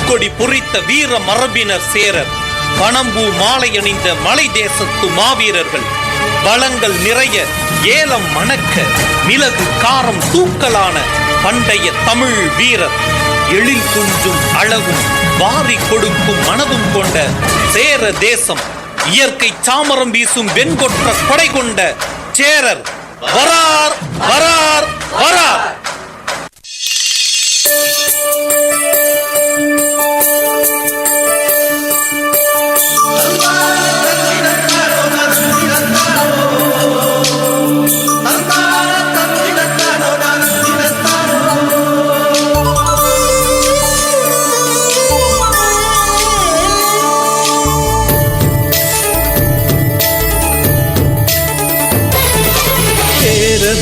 பூக்கொடி பொறித்த வீர மரபினர் சேரர், பணம்பூ மாலை அணிந்த மலை தேசத்து மாவீரர்கள், வளங்கள் நிறைய ஏலம் மணக்க மிளகு காரம் தூக்கலான பண்டைய தமிழ் வீரர், எழில் துஞ்சும் அழகும் வாரி கொடுக்கும் மனதும் கொண்ட சேர தேசம், இயற்கை சாமரம் வீசும் வெண்கொற்ற கொடை கொண்ட சேரர் வரார் வரார் வரார்.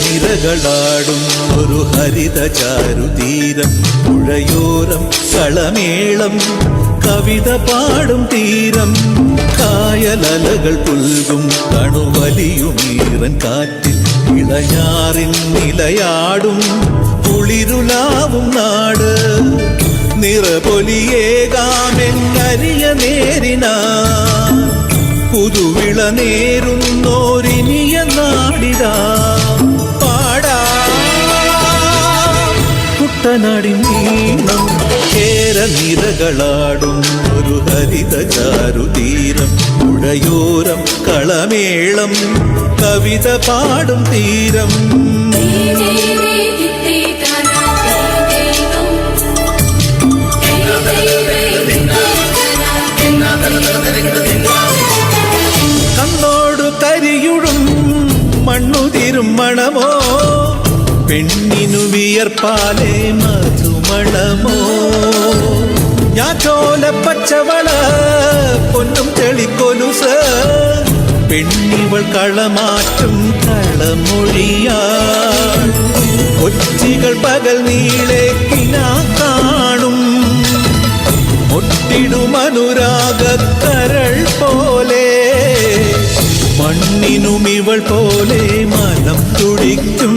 നിരകളാടും ഒരു ഹരിത ചാരുതീരം, പുഴയോരം കളമേളം കവിത പാടും തീരം, കായലലകൾ പുൽകും കണുവലിയുമീറൻ കാറ്റിൽ ഇളഞ്ഞാറിൻ നിലയാടും കുളിരുലാവും നാട്, നിറപൊലിയേകാമെന്നരിയ നേരിനാ പുതുവിള നേരുന്നോരിനിയ നാടിതാ പാടാ. കുട്ടനാടിൻ നീളം കേര നിരകളാടും ഒരു ഹരിത ചാരുതീരം, പുഴയോരം കളമേളം കവിത പാടും തീരം. കണ്ണോടു കരിയുടും മണ്ണുതിരും മണമോ, പെണ്ണിനു വിയർപ്പാലേ മധുമണമോ, ഞാറ്റോല പച്ചവള പൊന്നും ചെളിക്കൊലുസ്, പെണ്ണിവൾ കളമാറ്റും കളമൊഴിയാ, കൊച്ചികൾ പകൽ നീളെ കിനാ കാണും, ഒട്ടിടുമനുരാഗക്കരൾ പോലെ, മണ്ണിനും ഇവൾ പോലെ മനം തുടിക്കും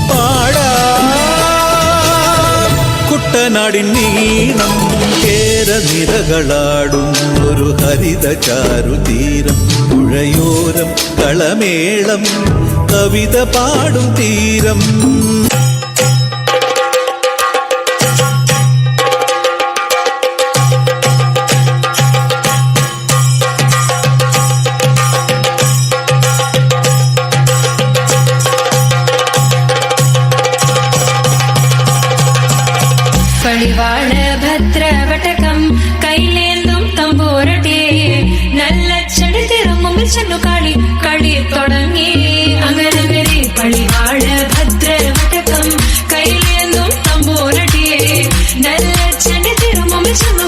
പാടാ. കുട്ടനാടിൻ നീളം കേര നിരകളാടും ഒരു ഹരിത ചാരുതീരം, പുഴയോരം കളമേളം കവിത പാടും തീരം. കളിവാള ഭദ്രവടകം കൈലേന്തും തമ്പൂരട്ടെ, നല്ല ചെടി തിരുമുമ്പിൽ ചെന്നു കളി കളി തുടങ്ങി. അങ്ങനെ കളിവാള ഭദ്രവടകം കൈലേന്തും തമ്പൂരട്ടെ, നല്ല ചെടി തിരുമുമ്പിൽ ചെന്നു